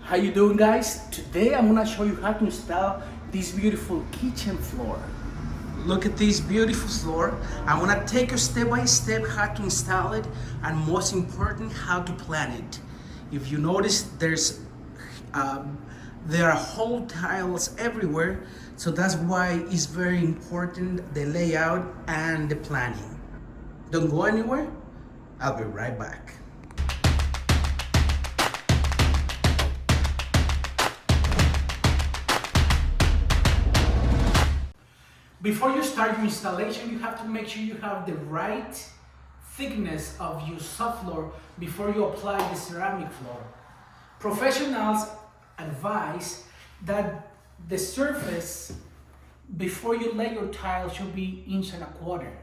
How you doing, guys? Today I'm gonna show you how to install this beautiful kitchen floor. Look at this beautiful floor. I'm gonna take you step by step how to install it, and most important, how to plan it. If you notice, there are whole tiles everywhere, so that's why it's very important, the layout and the planning. Don't go anywhere. I'll be right back. Before you start your installation, you have to make sure you have the right thickness of your subfloor before you apply the ceramic floor. Professionals advise that the surface before you lay your tile should be 1.25 inches.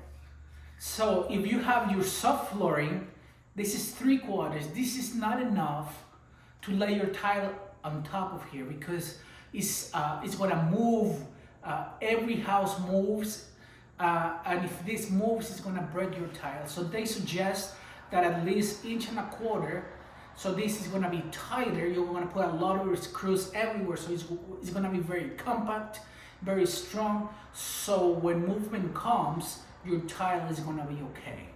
So if you have your subflooring, this is 3/4. This is not enough to lay your tile on top of here because it's gonna move. Every house moves, and if this moves, it's gonna break your tile. So they suggest that at least 1.25 inches. So this is gonna be tighter. You're gonna put a lot of screws everywhere. So it's gonna be very compact, very strong. So when movement comes, your tile is gonna be okay.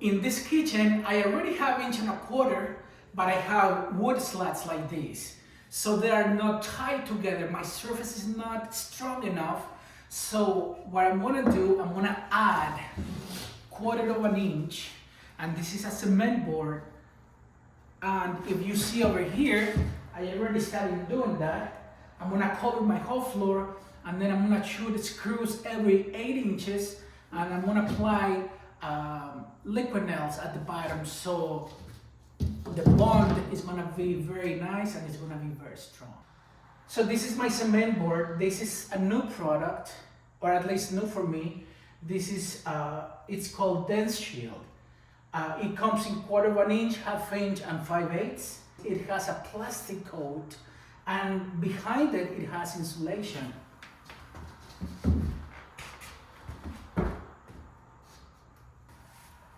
In this kitchen, I already have 1.25 inches, but I have wood slats like this. So they are not tied together. My surface is not strong enough. So what I'm gonna do, I'm gonna add 1/4 inch, and this is a cement board. And if you see over here, I already started doing that. I'm gonna cover my whole floor, and then I'm gonna shoot screws every 8 inches, and I'm gonna apply liquid nails at the bottom. So the bond is gonna be very nice and it's gonna be very strong. So this is my cement board. This is a new product, or at least new for me. This is, it's called Dense Shield. It comes in 1/4 inch, 1/2 inch, and 5/8. It has a plastic coat, and behind it, it has insulation.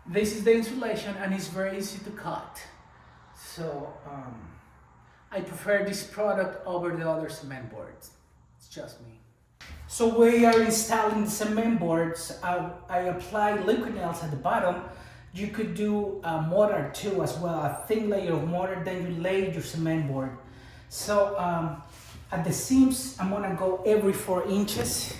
This is the insulation, and it's very easy to cut. So I prefer this product over the other cement boards. It's just me. So we are installing the cement boards. I apply liquid nails at the bottom. You could do mortar too as well, a thin layer of mortar, then you lay your cement board. So at the seams, I'm gonna go every 4 inches.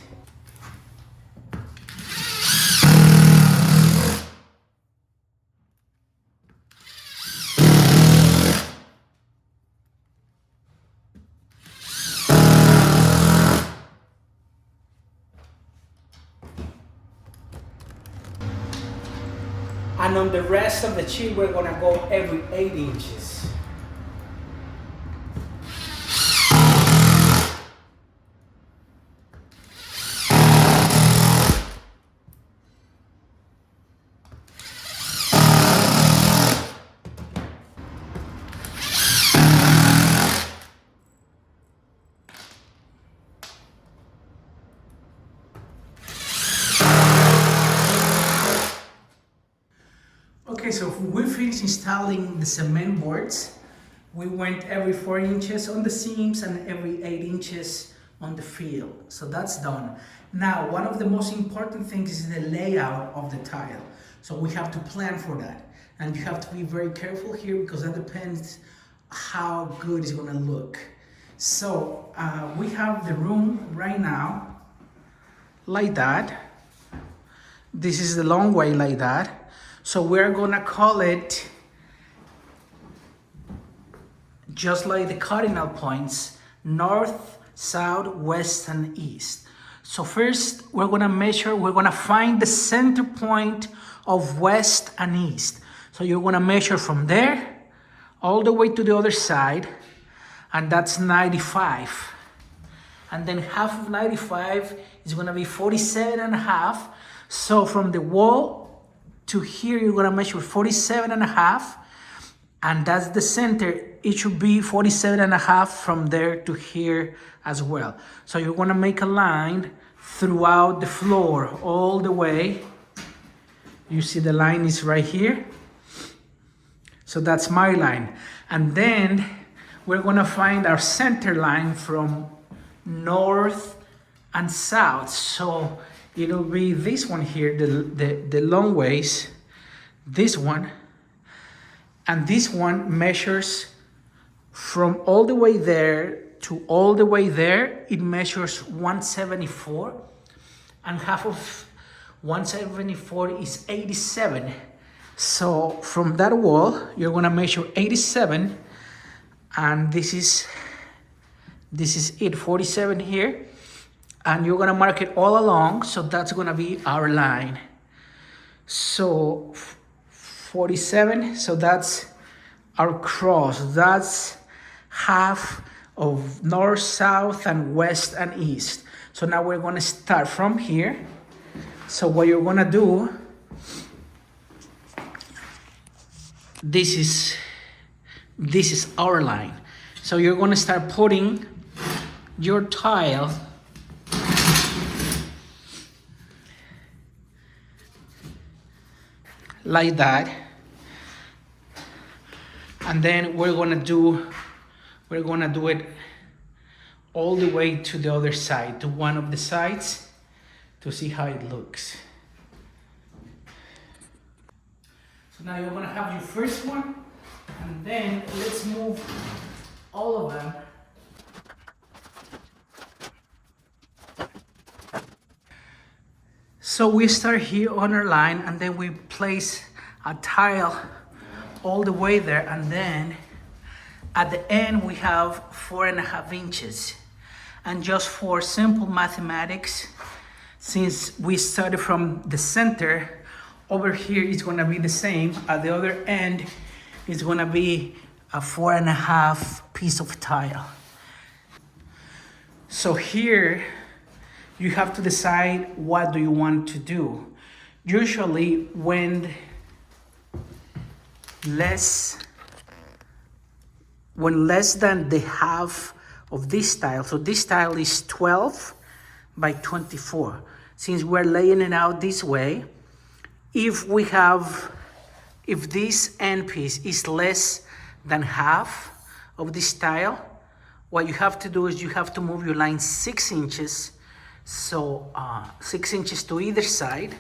And on the rest of the sheet, we're gonna go every 8 inches. Okay, so we finished installing the cement boards. We went every 4 inches on the seams and every 8 inches on the field. So that's done. Now, one of the most important things is the layout of the tile. So we have to plan for that. And you have to be very careful here because that depends how good it's gonna look. So we have the room right now like that. This is the long way like that. So we're gonna call it, just like the cardinal points, north, south, west, and east. So first, we're gonna find the center point of west and east. So you're gonna measure from there all the way to the other side, and that's 95. And then half of 95 is gonna be 47.5. So from the wall to here, you're gonna measure 47.5, and that's the center. It should be 47.5 from there to here as well. So you're gonna make a line throughout the floor all the way. You see the line is right here. So that's my line. And then we're gonna find our center line from north and south. So it'll be this one here, the long ways, this one, and this one measures from all the way there to all the way there. It measures 174, and half of 174 is 87. So from that wall, you're gonna measure 87, and this is it, 47 here, and you're gonna mark it all along. So that's gonna be our line. So 47, so that's our cross. That's half of north, south, and west and east. So now we're gonna start from here. So what you're gonna do, this is our line. So you're gonna start putting your tile like that, and then we're gonna do it all the way to the other side, to one of the sides, to see how it looks. So now you're gonna have your first one, and then let's move all of them. So we start here on our line, and then we place a tile all the way there, and then at the end we have 4.5 inches. And just for simple mathematics, since we started from the center, over here it's gonna be the same. At the other end, it's gonna be a 4.5 piece of tile. So here, you have to decide what do you want to do. Usually when less than the half of this tile, so this tile is 12 by 24. Since we're laying it out this way, if this end piece is less than half of this tile, what you have to do is you have to move your line 6 inches. So 6 inches to either side.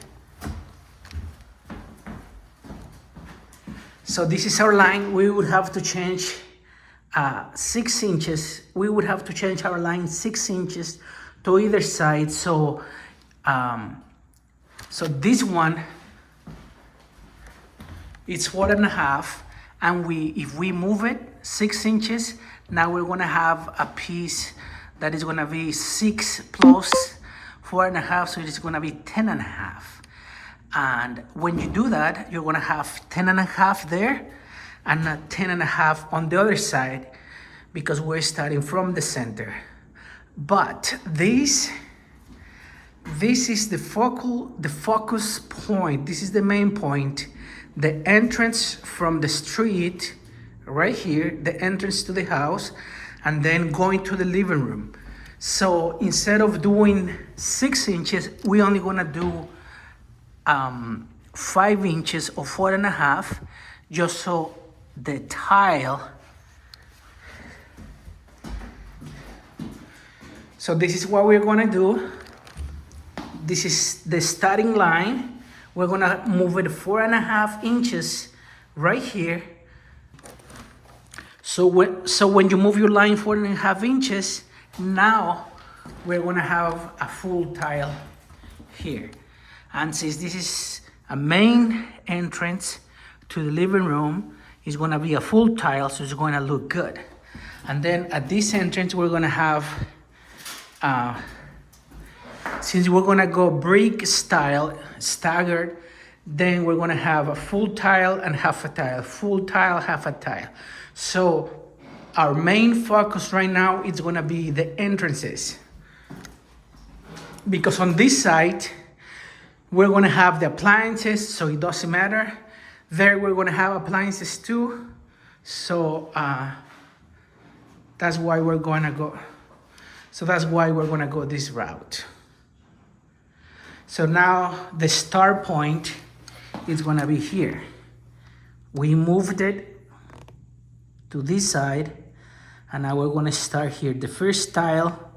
So this is our line. We would have to change 6 inches. We would have to change our line 6 inches to either side. So so this one, it's 4.5, and if we move it 6 inches, now we're gonna have a piece that is gonna be 6 plus 4.5, so it's gonna be 10.5. And when you do that, you're gonna have 10.5 there and a 10.5 on the other side, because we're starting from the center. But this is the focus point. This is the main point. The entrance from the street, right here, the entrance to the house, and then going to the living room. So instead of doing 6 inches, we only gonna do 5 inches or 4.5, just so the tile. So this is what we're gonna do. This is the starting line. We're gonna move it 4.5 inches right here. So when you move your line 4.5 inches, now we're gonna have a full tile here. And since this is a main entrance to the living room, it's gonna be a full tile, so it's gonna look good. And then at this entrance, we're gonna have, since we're gonna go brick style, staggered, then we're gonna have a full tile and half a tile, full tile, half a tile. So our main focus right now is gonna be the entrances. Because on this side, we're gonna have the appliances, so it doesn't matter. There we're gonna have appliances too. So that's why we're gonna go. So that's why we're gonna go this route. So now the start point is gonna be here. We moved it to this side, and now we're gonna start here. The first tile,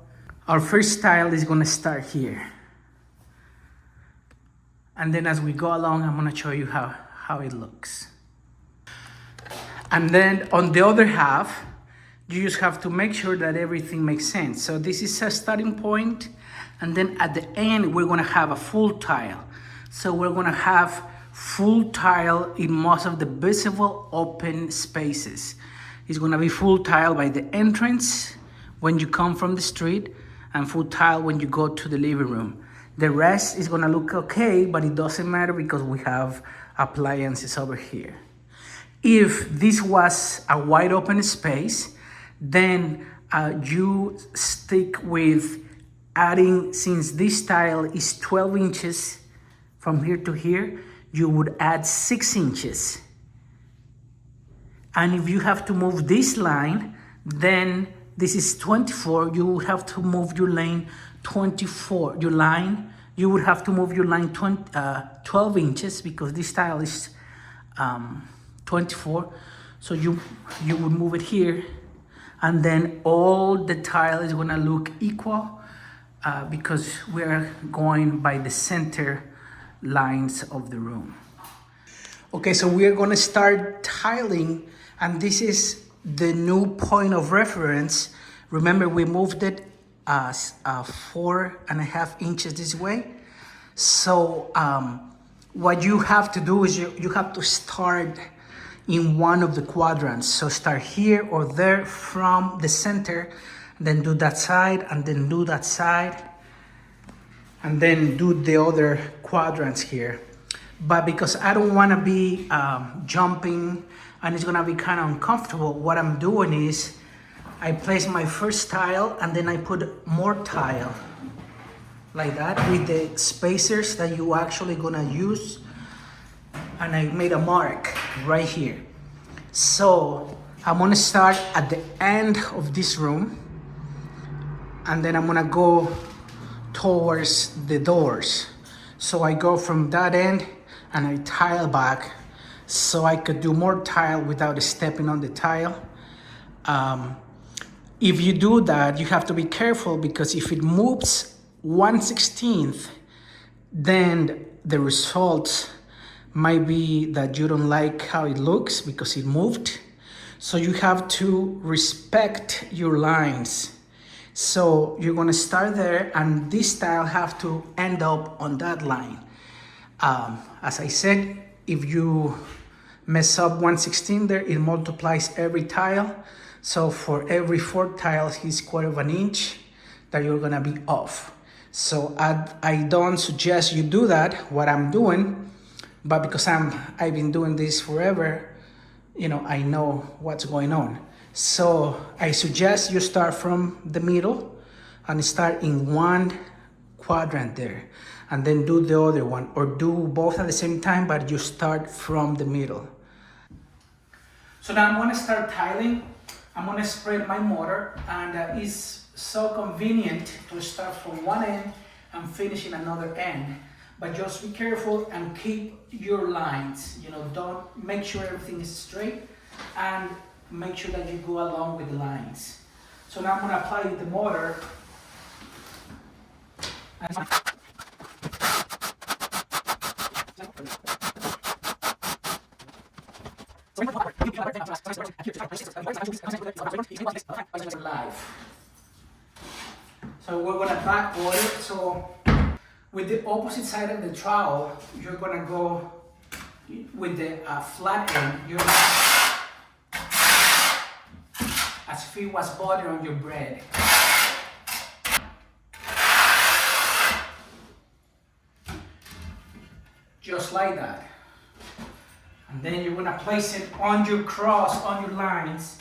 our first tile is gonna start here. And then as we go along, I'm gonna show you how it looks. And then on the other half, you just have to make sure that everything makes sense. So this is a starting point, and then at the end, we're gonna have a full tile. So we're gonna have full tile in most of the visible open spaces. It's gonna be full tile by the entrance when you come from the street, and full tile when you go to the living room. The rest is gonna look okay, but it doesn't matter because we have appliances over here. If this was a wide open space, then you stick with adding, since this tile is 12 inches from here to here, you would add 6 inches. And if you have to move this line, then this is 24, you would have to move your line 24, you would have to move your line 12 inches because this tile is 24. So you would move it here, and then all the tile is gonna look equal because we're going by the center lines of the room. Okay, so we're gonna start tiling, and this is the new point of reference. Remember, we moved it 4.5 inches this way. So what you have to do is you have to start in one of the quadrants. So start here or there from the center, then do that side, and then do that side, and then do the other quadrants here. But because I don't want to be jumping and it's gonna be kind of uncomfortable, what I'm doing is I place my first tile and then I put more tile like that with the spacers that you actually gonna use, and I made a mark right here. So I'm gonna start at the end of this room, and then I'm gonna go towards the doors. So I go from that end and I tile back so I could do more tile without stepping on the tile. If you do that, you have to be careful because if it moves 1/16, then the result might be that you don't like how it looks because it moved. So you have to respect your lines. So you're gonna start there, and this tile have to end up on that line. As I said, if you mess up 1/16 there, it multiplies every tile. So for every 4 tiles is 1/4 inch that you're gonna be off. So I don't suggest you do that, what I'm doing, but because I've been doing this forever, I know what's going on. So I suggest you start from the middle and start in one quadrant there, and then do the other one, or do both at the same time, but you start from the middle. So now I'm gonna start tiling. I'm gonna spread my mortar, and it's so convenient to start from one end and finish in another end. But just be careful and keep your lines. Don't make sure everything is straight, and make sure that you go along with the lines. So now I'm gonna apply the mortar. Live. So we're gonna back order. So with the opposite side of the trowel, you're gonna go with the flat end. You're as if it was butter on your bread. Just like that. And then you're gonna place it on your cross, on your lines.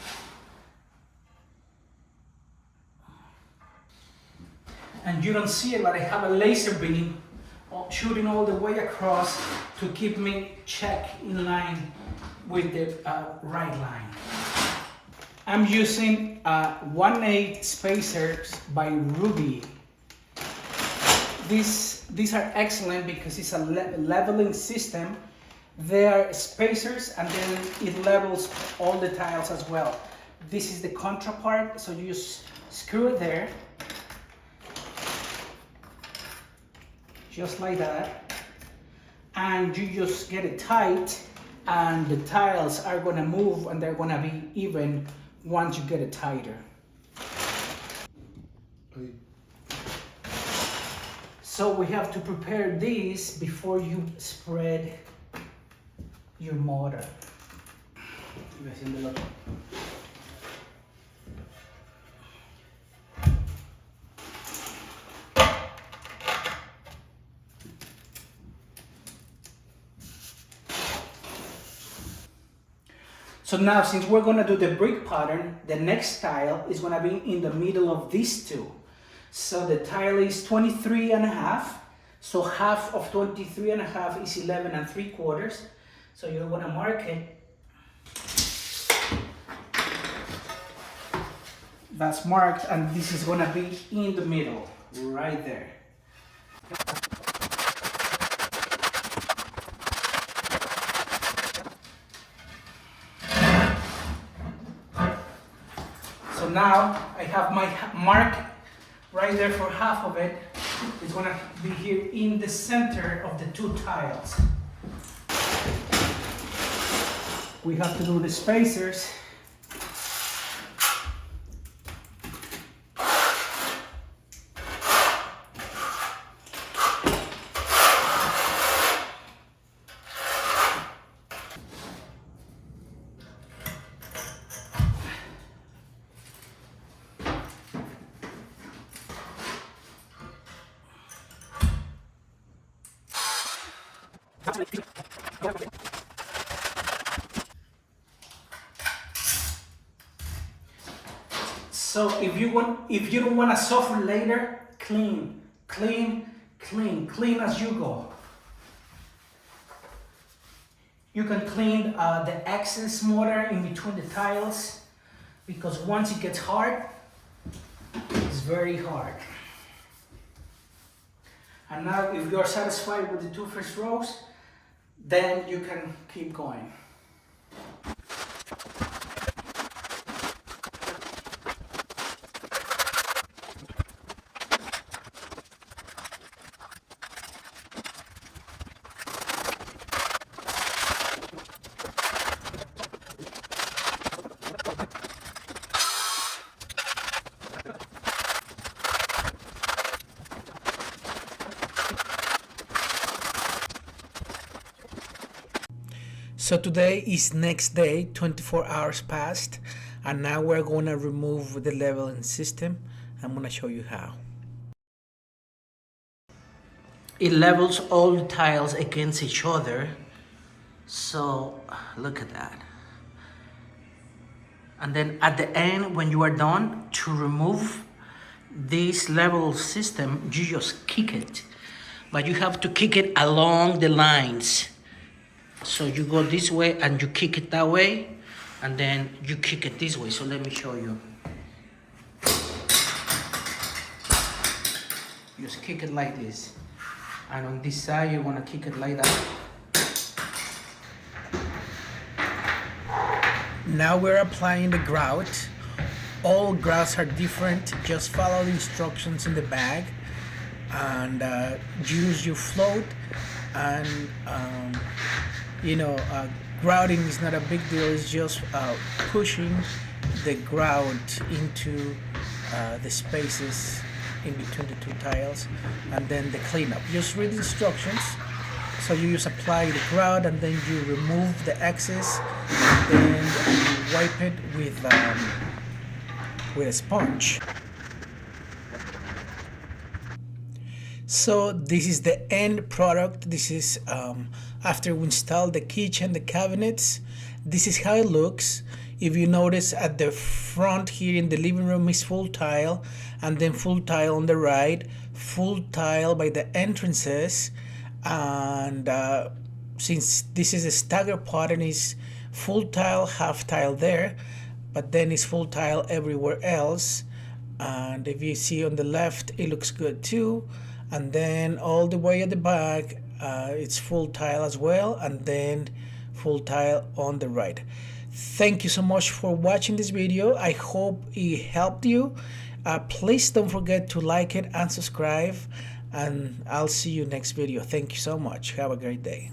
And you don't see it, but I have a laser beam shooting all the way across to keep me check in line with the right line. I'm using 1/8 spacers by Rubi. These are excellent because it's a leveling system, There are spacers, and then it levels all the tiles as well. This is the contra part, so you just screw it there, just like that, and you just get it tight, and the tiles are gonna move and they're gonna be even once you get it tighter. So we have to prepare this before you spread your mortar. So now, since we're gonna do the brick pattern, the next tile is gonna be in the middle of these two. So the tile is 23 and a half. So half of 23 and a half is 11 and 3/4. So you're gonna mark it. That's marked, and this is gonna be in the middle, right there. So now I have my mark right there for half of it. It's gonna be here in the center of the two tiles. We have to do the spacers. So if you don't want to suffer later, clean as you go. You can clean the excess mortar in between the tiles, because once it gets hard, it's very hard. And now if you're satisfied with the two first rows, then you can keep going. So today is next day, 24 hours passed, and now we're gonna remove the leveling system. I'm gonna show you how. It levels all the tiles against each other. So look at that. And then at the end, when you are done, to remove this level system, you just kick it. But you have to kick it along the lines. So you go this way and you kick it that way, and then you kick it this way. So let me show you. Just kick it like this. And on this side, you want to kick it like that. Now we're applying the grout. All grouts are different. Just follow the instructions in the bag and use your float. And grouting is not a big deal. It's just pushing the grout into the spaces in between the two tiles, and then the cleanup. Just read the instructions. So you just apply the grout, and then you remove the excess, and then you wipe it with a sponge. So this is the end product. This is after we install the kitchen, the cabinets. This is how it looks. If you notice at the front here in the living room is full tile, and then full tile on the right, full tile by the entrances, and since this is a stagger pattern, is full tile, half tile there, but then it's full tile everywhere else. And if you see on the left, it looks good too. And then all the way at the back, it's full tile as well, and then full tile on the right. Thank you so much for watching this video. I hope it helped you. Please don't forget to like it and subscribe, and I'll see you next video. Thank you so much. Have a great day.